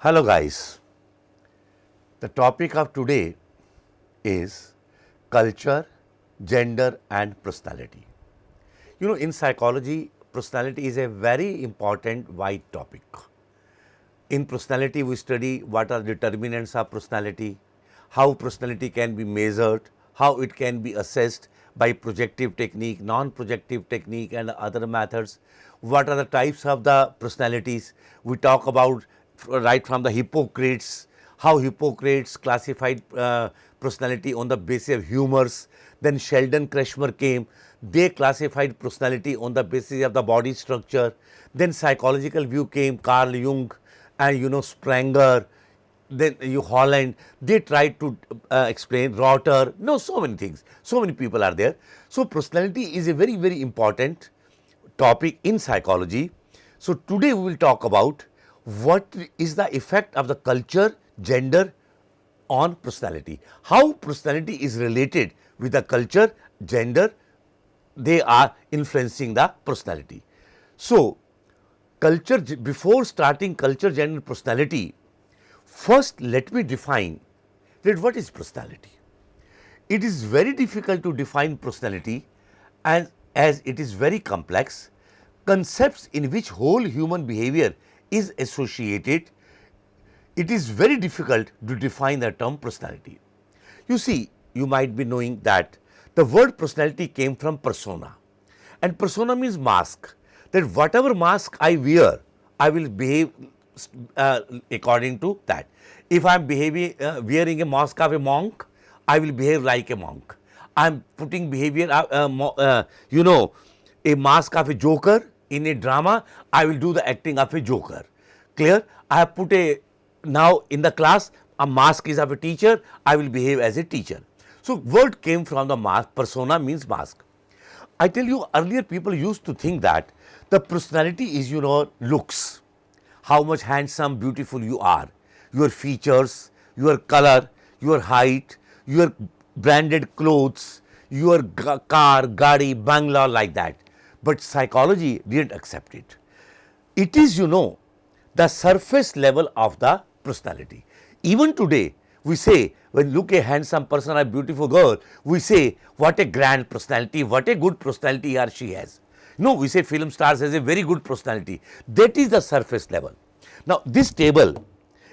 Hello guys, the topic of today is culture, gender and personality. You know, in psychology, personality is a very important wide topic. In personality, we study what are determinants of personality, how personality can be measured, how it can be assessed by projective technique, non-projective technique and other methods, what are the types of the personalities. We talk about right from the Hippocrates, how Hippocrates classified personality on the basis of humors. Then Sheldon Kreshmer came, they classified personality on the basis of the body structure. Then psychological view came, Carl Jung and Spranger, then Holland, they tried to explain Rotter, so many things, so many people are there. So personality is a very, very important topic in psychology. So today we will talk about what is the effect of the culture, gender on personality, how personality is related with the culture, gender, they are influencing the personality. So culture, before starting culture, gender, personality, first let me define that what is personality. It is very difficult to define personality, and as it is very complex, concepts in which whole human behavior is associated, it is very difficult to define the term personality. You see, you might be knowing that the word personality came from persona, and persona means mask, that whatever mask I wear, I will behave according to that. If I am wearing a mask of a monk, I will behave like a monk. I am putting behavior, a mask of a joker in a drama, I will do the acting of a joker. Clear? I have put now in the class, a mask is of a teacher, I will behave as a teacher. So word came from the mask, persona means mask. I tell you, earlier people used to think that the personality is, looks, how much handsome, beautiful you are, your features, your color, your height, your branded clothes, your car, gadi, bangla, like that. But psychology didn't accept it. It is, the surface level of the personality. Even today, we say, when look a handsome person, a beautiful girl, we say, what a grand personality, what a good personality he or she has. No, we say film stars has a very good personality. That is the surface level. Now, this table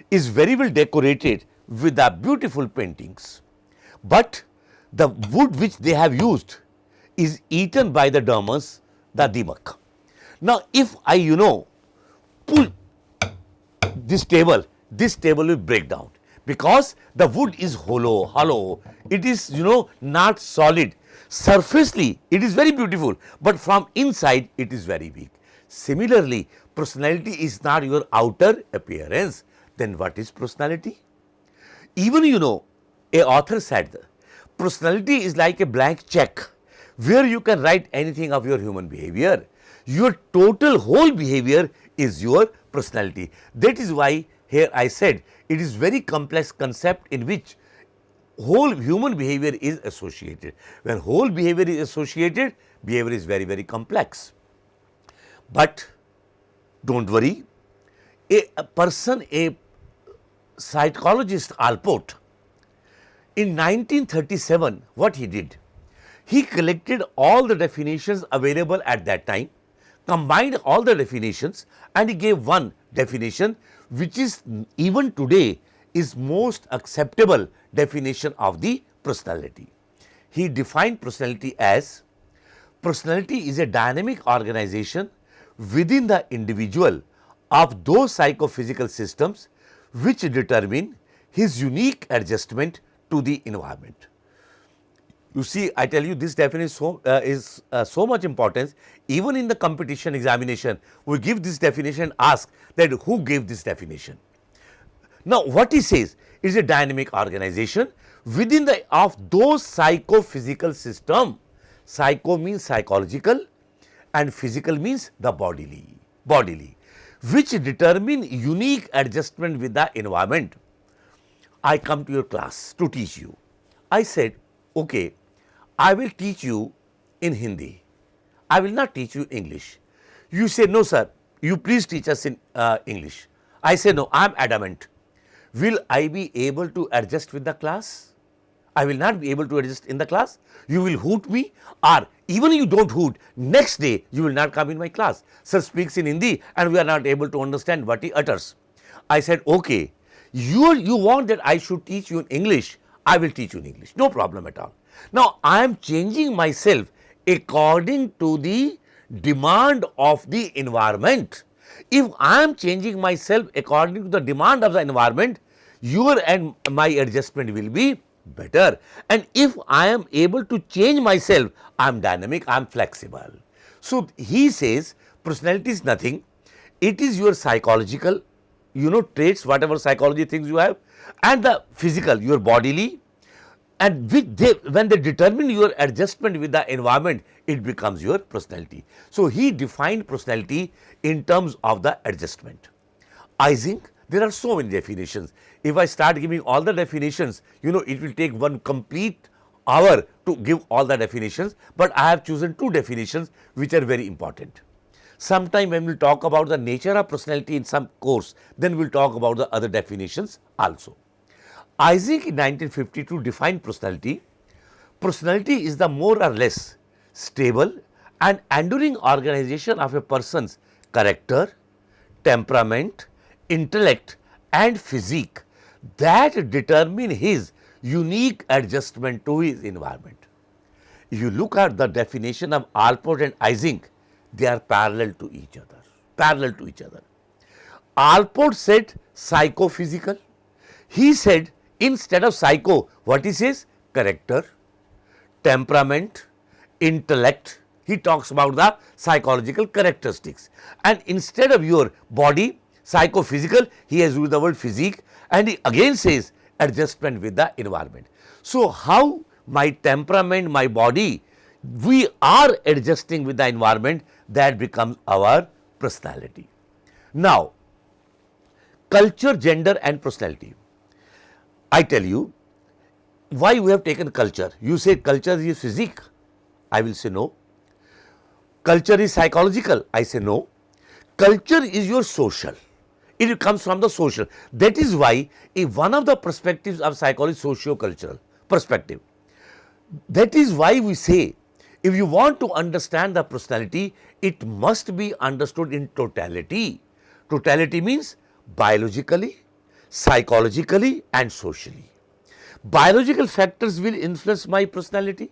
is very well decorated with the beautiful paintings, but the wood which they have used is eaten by the dormers, the dimak. Now, if I, pull this table will break down, because the wood is hollow, it is not solid. Surfacely it is very beautiful, but from inside it is very weak. Similarly, personality is not your outer appearance. Then what is personality? Even a author said personality is like a blank check where you can write anything of your human behavior. Your total whole behavior is your personality. That is why here I said it is very complex concept in which whole human behavior is associated. When whole behavior is associated, behavior is very, very complex. But don't worry, a psychologist Alport, in 1937, what he did, he collected all the definitions available at that time, combined all the definitions, and he gave one definition which is even today is most acceptable definition of the personality. He defined personality as, personality is a dynamic organization within the individual of those psychophysical systems which determine his unique adjustment to the environment. You see, I tell you, this definition is so much importance. Even in the competition examination, we give this definition, ask that who gave this definition. Now, what he says is a dynamic organization within the of those psychophysical system. Psycho means psychological and physical means the bodily, which determine unique adjustment with the environment. I come to your class to teach you. I said, okay, I will teach you in Hindi. I will not teach you English. You say, no sir, you please teach us in English. I say no, I am adamant. Will I be able to adjust with the class? I will not be able to adjust in the class. You will hoot me, or even you don't hoot, next day you will not come in my class. Sir speaks in Hindi and we are not able to understand what he utters. I said, okay, you want that I should teach you in English, I will teach you in English, no problem at all. Now, I am changing myself according to the demand of the environment. If I am changing myself according to the demand of the environment, your and my adjustment will be better. And if I am able to change myself, I am dynamic, I am flexible. So, he says personality is nothing, it is your psychological, traits, whatever psychology things you have, and the physical, your bodily, and when they determine your adjustment with the environment, it becomes your personality. So, he defined personality in terms of the adjustment. Ising, there are so many definitions. If I start giving all the definitions, it will take one complete hour to give all the definitions, but I have chosen two definitions which are very important. Sometime when we will talk about the nature of personality in some course, then we will talk about the other definitions also. Isaac in 1952 defined personality. Personality is the more or less stable and enduring organization of a person's character, temperament, intellect and physique that determine his unique adjustment to his environment. If you look at the definition of Alport and Ising, they are parallel to each other. Alport said psychophysical. He said instead of psycho, what he says? Character, temperament, intellect. He talks about the psychological characteristics. And instead of your body, psychophysical, he has used the word physique, and he again says adjustment with the environment. So, how my temperament, my body, we are adjusting with the environment, that becomes our personality. Now, culture, gender and personality. I tell you why we have taken culture. You say culture is physique, I will say no. Culture is psychological, I say no. Culture is your social, it comes from the social. That is why if one of the perspectives of psychology is socio-cultural perspective. That is why we say if you want to understand the personality, it must be understood in totality. Totality means biologically, psychologically and socially. Biological factors will influence my personality,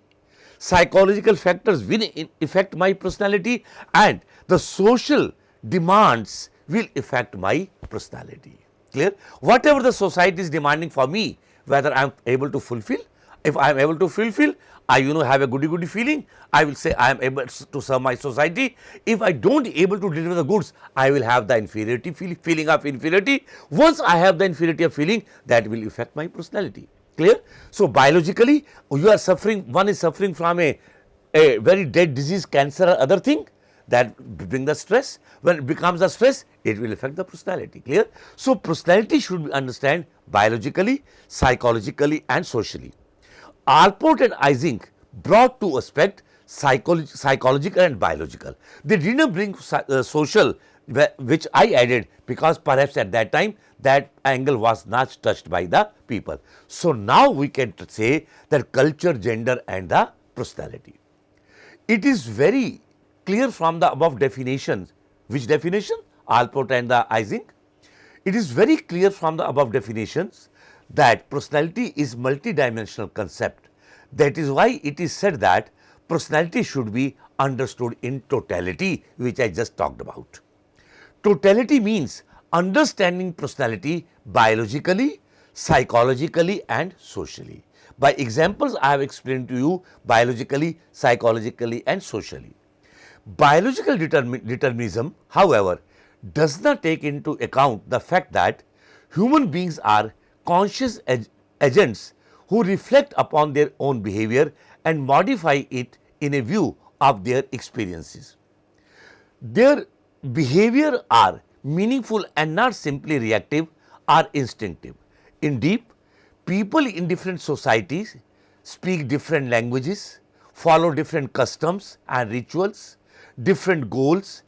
psychological factors will affect my personality, and the social demands will affect my personality. Clear? Whatever the society is demanding for me, whether I am able to fulfill, if I am able to fulfill, I have a goody feeling, I will say I am able to serve my society. If I don't able to deliver the goods, I will have the inferiority feeling of inferiority. Once I have the inferiority of feeling, that will affect my personality. Clear? So, biologically you are suffering, one is suffering from a very dead disease, cancer or other thing, that bring the stress. When it becomes the stress, it will affect the personality. Clear? So, personality should be understood biologically, psychologically and socially. Alport and Ising brought two aspects, psychological and biological. They did not bring social, which I added because perhaps at that time that angle was not touched by the people. So, now we can say that culture, gender and the personality. It is very clear from the above definitions. Which definition? Alport and the Ising. It is very clear from the above definitions that personality is multidimensional concept. That is why it is said that personality should be understood in totality, which I just talked about. Totality means understanding personality biologically, psychologically and socially. By examples I have explained to you biologically, psychologically and socially. Biological determinism, however, does not take into account the fact that human beings are conscious agents who reflect upon their own behavior and modify it in a view of their experiences. Their behavior are meaningful and not simply reactive or instinctive. Indeed, people in different societies speak different languages, follow different customs and rituals, different goals,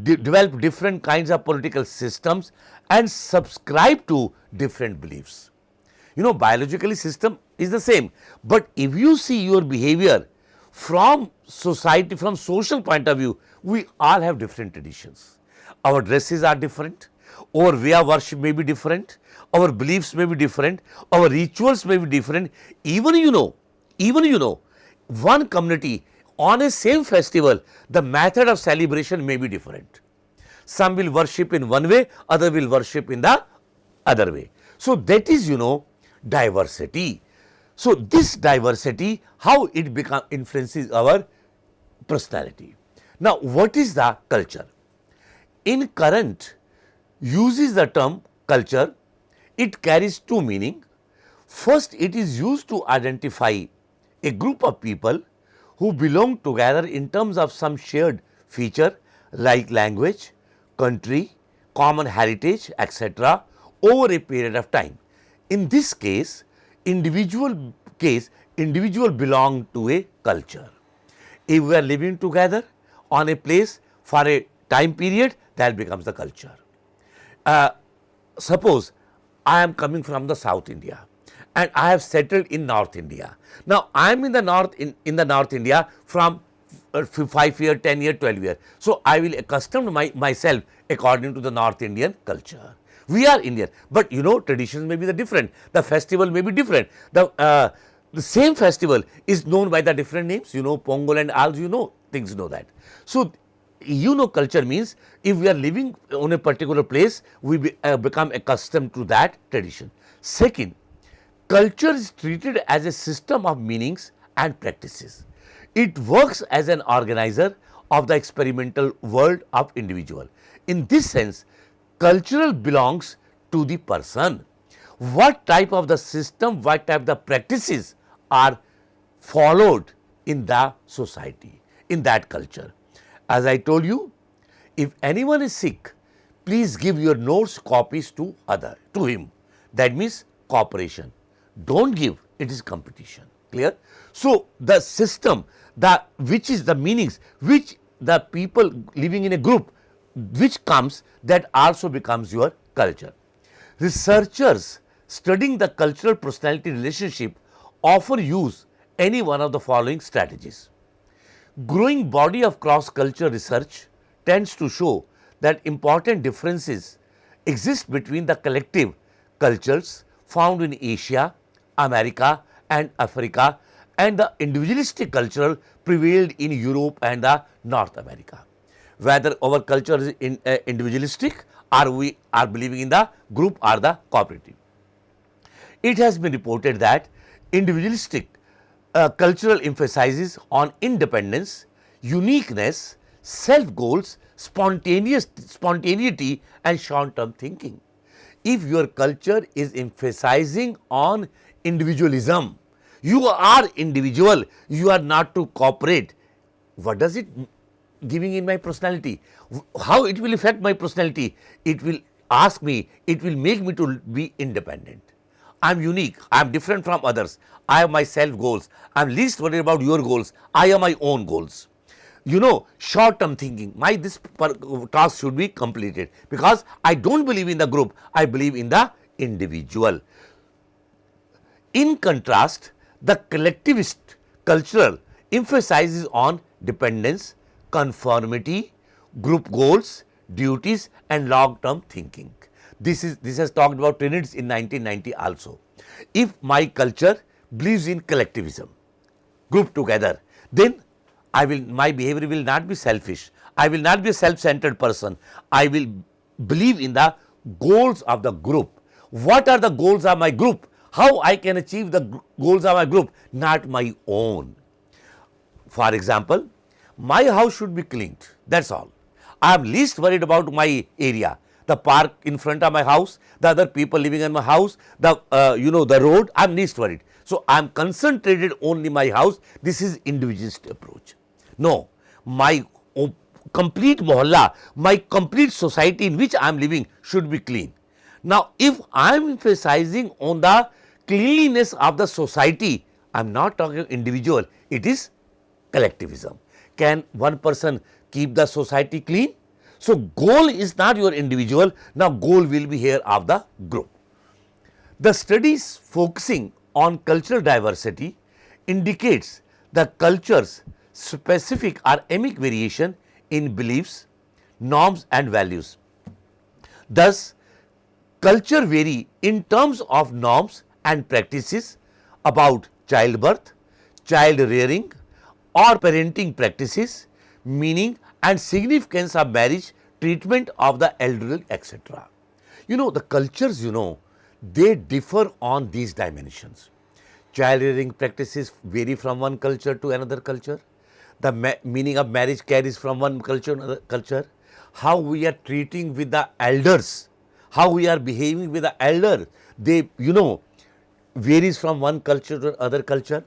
develop different kinds of political systems and subscribe to different beliefs. You know, biologically system is the same, but if you see your behavior from society, from social point of view, we all have different traditions. Our dresses are different, our way of worship may be different, our beliefs may be different, our rituals may be different. Even one community on a same festival, the method of celebration may be different. Some will worship in one way, other will worship in the other way. So that is, diversity. So this diversity, how it influences our personality. Now what is the culture? In current uses the term culture, it carries two meaning. First, it is used to identify a group of people who belong together in terms of some shared feature like language, country, common heritage, etc. over a period of time. In this case, individual belong to a culture. If we are living together on a place for a time period, that becomes the culture. Suppose I am coming from the South India and I have settled in North India. Now I am in the North India from 5 years, 10 years, 12 years. So I will accustom myself according to the North Indian culture. We are Indian, but traditions may be different. The festival may be different. The same festival is known by the different names. Pongal and all. Things know that. So culture means if we are living on a particular place, we become accustomed to that tradition. Second, culture is treated as a system of meanings and practices. It works as an organizer of the experimental world of individual. In this sense, cultural belongs to the person. What type of the system, what type of the practices are followed in the society, in that culture. As I told you, if anyone is sick, please give your notes copies to him. That means cooperation. Don't give, it is competition. Clear? So the system, which is the meanings, which the people living in a group, which comes, that also becomes your culture. Researchers studying the cultural personality relationship often use any one of the following strategies. Growing body of cross-culture research tends to show that important differences exist between the collective cultures found in Asia, America and Africa, and the individualistic culture prevailed in Europe and North America. Whether our culture is individualistic or we are believing in the group or the cooperative. It has been reported that individualistic cultural emphasizes on independence, uniqueness, self-goals, spontaneity and short-term thinking. If your culture is emphasizing on individualism, you are individual, you are not to cooperate. What does it giving in my personality? How it will affect my personality? It will ask me, it will make me to be independent. I am unique, I am different from others, I have my self goals, I am least worried about your goals, I have my own goals. Short term thinking, this task should be completed because I don't believe in the group, I believe in the individual. In contrast, the collectivist cultural emphasizes on dependence, conformity, group goals, duties and long term thinking. This has talked about Trinidad in 1990 also. If my culture believes in collectivism, group together, then my behavior will not be selfish. I will not be a self-centered person. I will believe in the goals of the group. What are the goals of my group? How I can achieve the goals of my group, not my own. For example, my house should be cleaned, that's all. I am least worried about my area, the park in front of my house, the other people living in my house, the road, I am least worried. So I am concentrated only my house. This is individualist approach. No, my complete mohalla, my complete society in which I am living should be clean. Now, if I am emphasizing on the cleanliness of the society, I am not talking individual, it is collectivism. Can one person keep the society clean? So goal is not your individual, now goal will be here of the group. The studies focusing on cultural diversity indicates the culture's specific or emic variation in beliefs, norms and values. Thus, culture vary in terms of norms and practices about childbirth, child rearing or parenting practices, meaning and significance of marriage, treatment of the elderly, etc. The cultures, they differ on these dimensions. Child rearing practices vary from one culture to another culture. The meaning of marriage carries from one culture to another culture. How we are treating with the elders, how we are behaving with the elder, they, varies from one culture to other culture.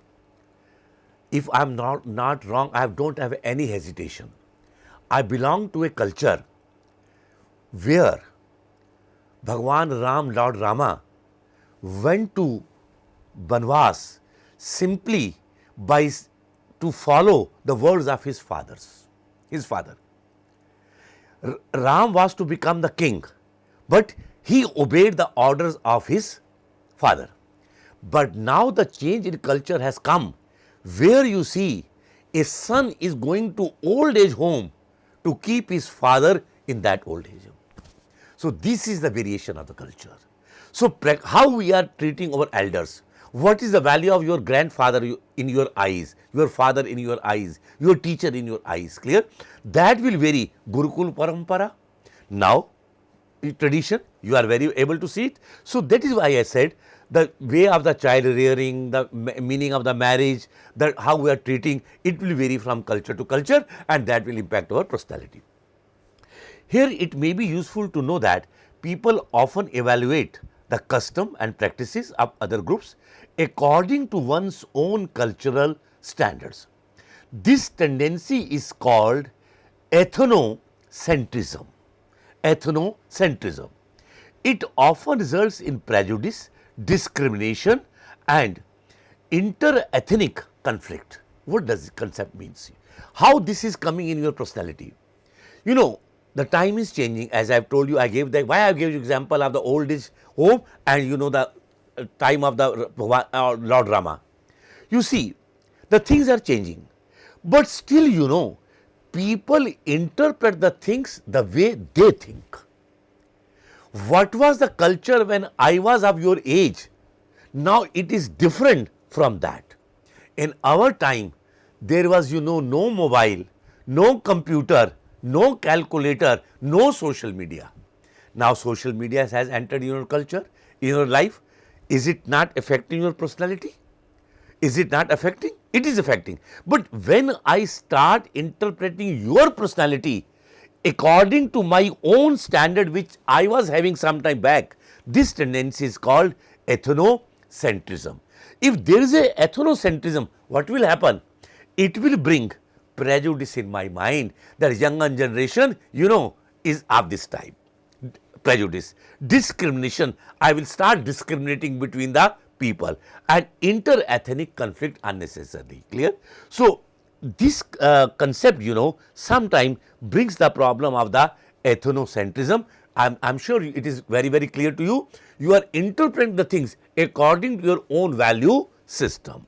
If I am not wrong, I don't have any hesitation. I belong to a culture where Bhagwan Ram, Lord Rama, went to Banvas simply to follow the words of his father. Ram was to become the king, but he obeyed the orders of his father. But now the change in culture has come, where you see a son is going to old age home to keep his father in that old age home. So this is the variation of the culture. So how we are treating our elders, what is the value of your grandfather in your eyes, your father in your eyes, your teacher in your eyes, clear? That will vary. Gurukul Parampara, now tradition, you are very able to see it. So that is why I said the way of the child rearing, the meaning of the marriage, how we are treating, it will vary from culture to culture and that will impact our personality. Here it may be useful to know that people often evaluate the custom and practices of other groups according to one's own cultural standards. This tendency is called ethnocentrism. Ethnocentrism. It often results in prejudice, discrimination and inter-ethnic conflict. What does the concept mean? How this is coming in your personality? The time is changing, as I have told you. Why I gave you example of the old age home and the time of the Lord Rama. You see, the things are changing, but still people interpret the things the way they think. What was the culture when I was of your age? Now it is different from that. In our time, there was no mobile, no computer, no calculator, no social media. Now social media has entered in your culture, in your life. Is it not affecting your personality? Is it not affecting? It is affecting. But when I start interpreting your personality according to my own standard which I was having some time back, this tendency is called ethnocentrism. If there is a ethnocentrism, what will happen? It will bring prejudice in my mind that younger generation, is of this type. Prejudice, discrimination, I will start discriminating between the people and inter-ethnic conflict unnecessarily, clear? So this concept, sometimes brings the problem of the ethnocentrism. I'm sure it is very, very clear to you. You are interpreting the things according to your own value system.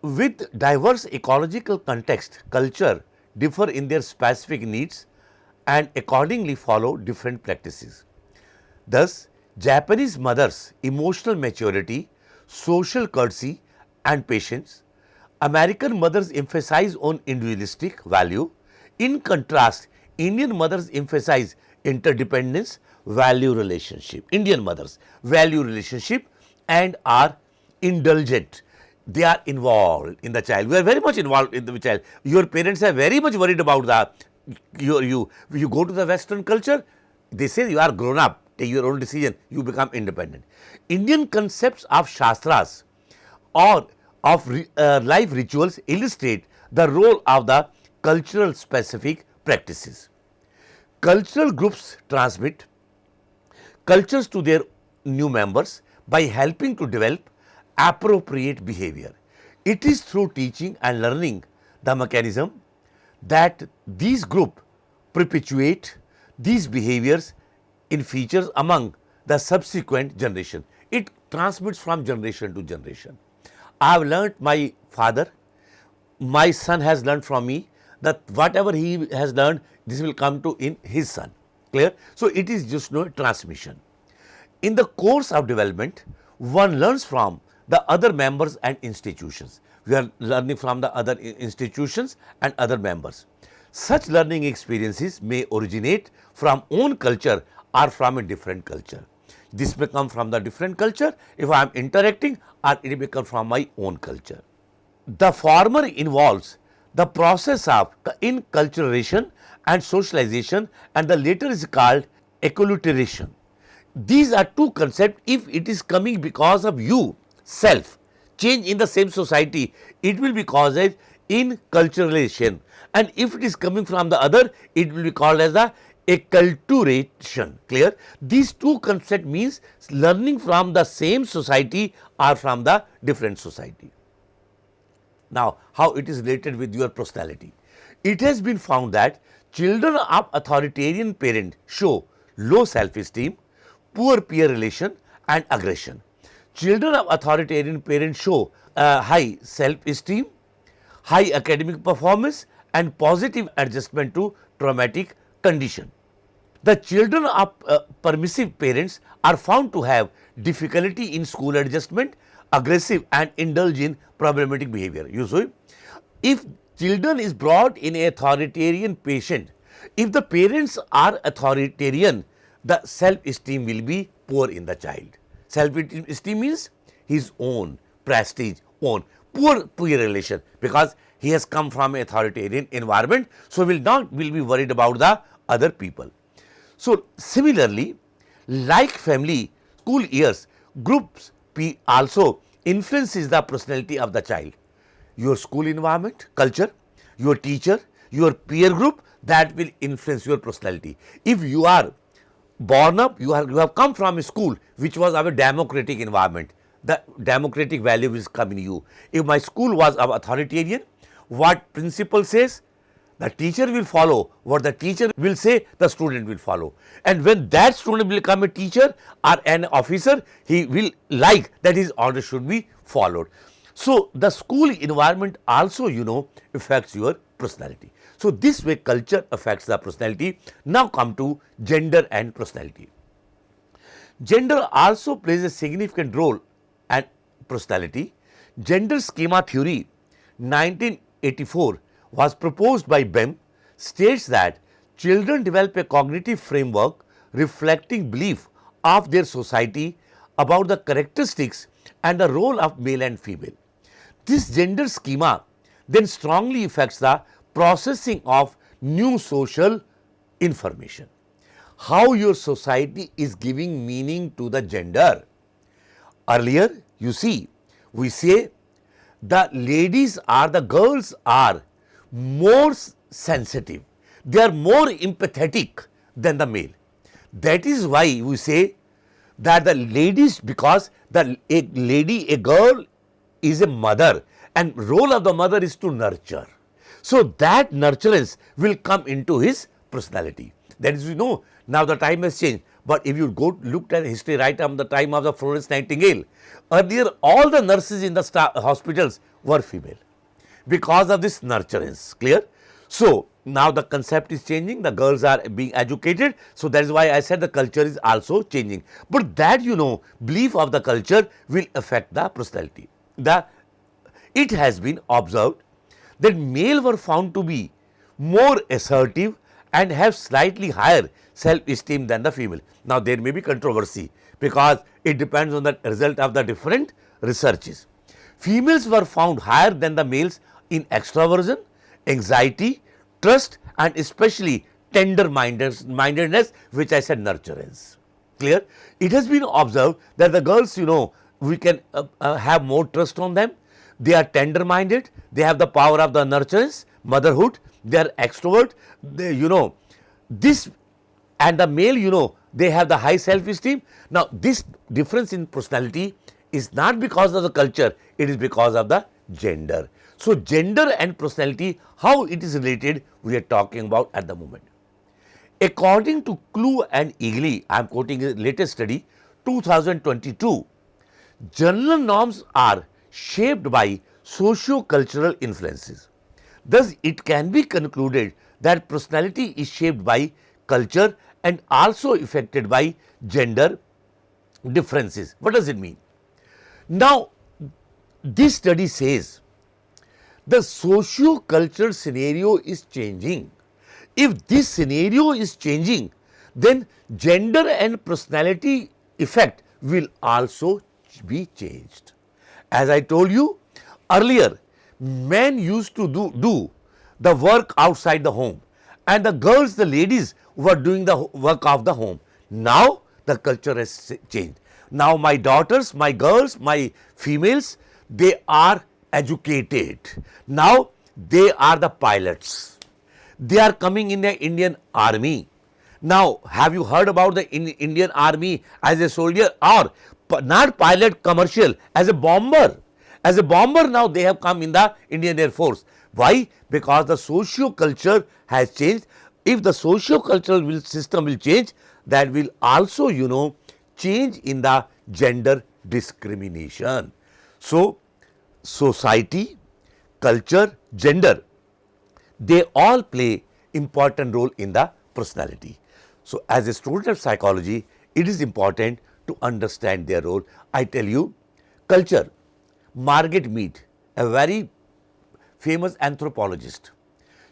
With diverse ecological context, culture differ in their specific needs and accordingly follow different practices. Thus, Japanese mothers' emotional maturity, social courtesy and patience, American mothers emphasize on individualistic value. In contrast, Indian mothers emphasize interdependence, value relationship. Indian mothers value relationship and are indulgent. They are involved in the child. We are very much involved in the child. Your parents are very much worried about you go to the Western culture, they say you are grown up, take your own decision, you become independent. Indian concepts of Shastras or of life rituals illustrate the role of the cultural specific practices. Cultural groups transmit cultures to their new members by helping to develop appropriate behavior. It is through teaching and learning the mechanism that these groups perpetuate these behaviors in features among the subsequent generation. It transmits from generation to generation. I have learnt my father, my son has learned from me, that whatever he has learned, this will come to in his son. Clear? So, it is just no transmission. In the course of development, one learns from the other members and institutions. We are learning from the other institutions and other members. Such learning experiences may originate from own culture or from a different culture. This may come from the different culture if I am interacting, or it may come from my own culture. The former involves the process of inculturation and socialization, and the later is called acculturation. These are two concepts. If it is coming because of you, self, change in the same society, it will be called as inculturation, and if it is coming from the other, it will be called as the acculturation. Clear? These two concepts means learning from the same society or from the different society. Now, how it is related with your personality? It has been found that children of authoritarian parents show low self-esteem, poor peer relation and aggression. Children of authoritarian parents show high self-esteem, high academic performance and positive adjustment to traumatic condition. The children of permissive parents are found to have difficulty in school adjustment, aggressive and indulge in problematic behavior. You see, if children is brought in a authoritarian patient, if the parents are authoritarian, the self-esteem will be poor in the child. Self-esteem means his own prestige, own poor relation, because he has come from an authoritarian environment, so will be worried about the other people. So, similarly, like family, school years, groups also influences the personality of the child. Your school environment, culture, your teacher, your peer group, that will influence your personality. If you are born up, you have come from a school which was of a democratic environment, the democratic value will come in you. If my school was of authoritarian, what principal says, the teacher will follow, what the teacher will say, the student will follow. And when that student will become a teacher or an officer, he will like that his order should be followed. So, the school environment also, affects your personality. So, this way culture affects the personality. Now, come to gender and personality. Gender also plays a significant role and personality. Gender schema theory 1984 was proposed by Bem, states that children develop a cognitive framework reflecting belief of their society about the characteristics and the role of male and female. This gender schema then strongly affects the processing of new social information. How your society is giving meaning to the gender. Earlier, you see, we say the ladies or the girls are more sensitive, they are more empathetic than the male. That is why we say that the ladies, because a girl is a mother and role of the mother is to nurture. So, that nurturance will come into his personality. That is, now the time has changed, but if you look at history right from the time of the Florence Nightingale, earlier all the nurses in the hospitals were female because of this nurturance. Clear? So, now the concept is changing, the girls are being educated. So, that is why I said the culture is also changing, but that belief of the culture will affect the personality. It has been observed that male were found to be more assertive and have slightly higher self-esteem than the female. Now, there may be controversy because it depends on the result of the different researches. Females were found higher than the males in extraversion, anxiety, trust and especially tender-mindedness, which I said nurturance. Clear? It has been observed that the girls, we can have more trust on them. They are tender-minded, they have the power of the nurturance, motherhood, they are extrovert, this, and the male, they have the high self-esteem. Now, this difference in personality is not because of the culture, it is because of the gender. So, gender and personality, how it is related, we are talking about at the moment. According to Clue and Eagley, I am quoting a latest study, 2022, general norms are shaped by socio-cultural influences. Thus, it can be concluded that personality is shaped by culture and also affected by gender differences. What does it mean? Now, this study says the socio-cultural scenario is changing. If this scenario is changing, then gender and personality effect will also be changed. As I told you earlier, men used to do the work outside the home, and the girls, the ladies, were doing the work of the home. Now the culture has changed. Now my daughters, my girls, my females, they are educated. Now they are the pilots. They are coming in the Indian army. Now, have you heard about the Indian army as a soldier, or not pilot, commercial, as a bomber? As a bomber, now they have come in the Indian Air Force. Why? Because the socio-culture has changed. If the socio-cultural system will change, that will also, change in the gender discrimination. So, society, culture, gender, they all play important role in the personality. So, as a student of psychology, it is important to understand their role. I tell you, culture, Margaret Mead, a very famous anthropologist,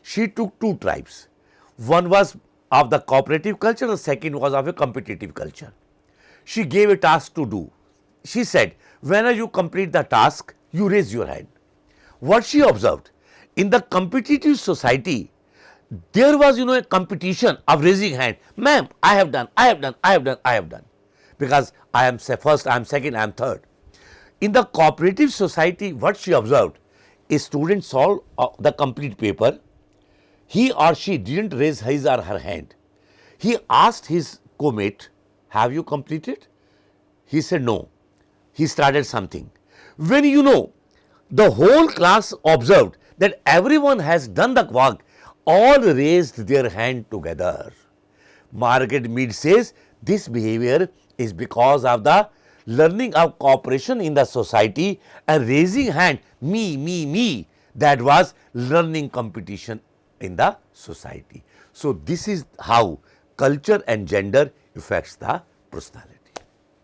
she took two tribes. One was of the cooperative culture, the second was of a competitive culture. She gave a task to do. She said, whenever you complete the task, you raise your hand. What she observed, in the competitive society, there was, a competition of raising hand. Ma'am, I have done, I have done, I have done, I have done. Because I am first, I am second, I am third. In the cooperative society, what she observed, a student solved the complete paper. He or she didn't raise his or her hand. He asked his co-mate, have you completed? He said no. He started something. When the whole class observed that everyone has done the work, all raised their hand together. Margaret Mead says this behavior is because of the learning of cooperation in the society, and raising hand, me, that was learning competition in the society. So, this is how culture and gender affects the personality.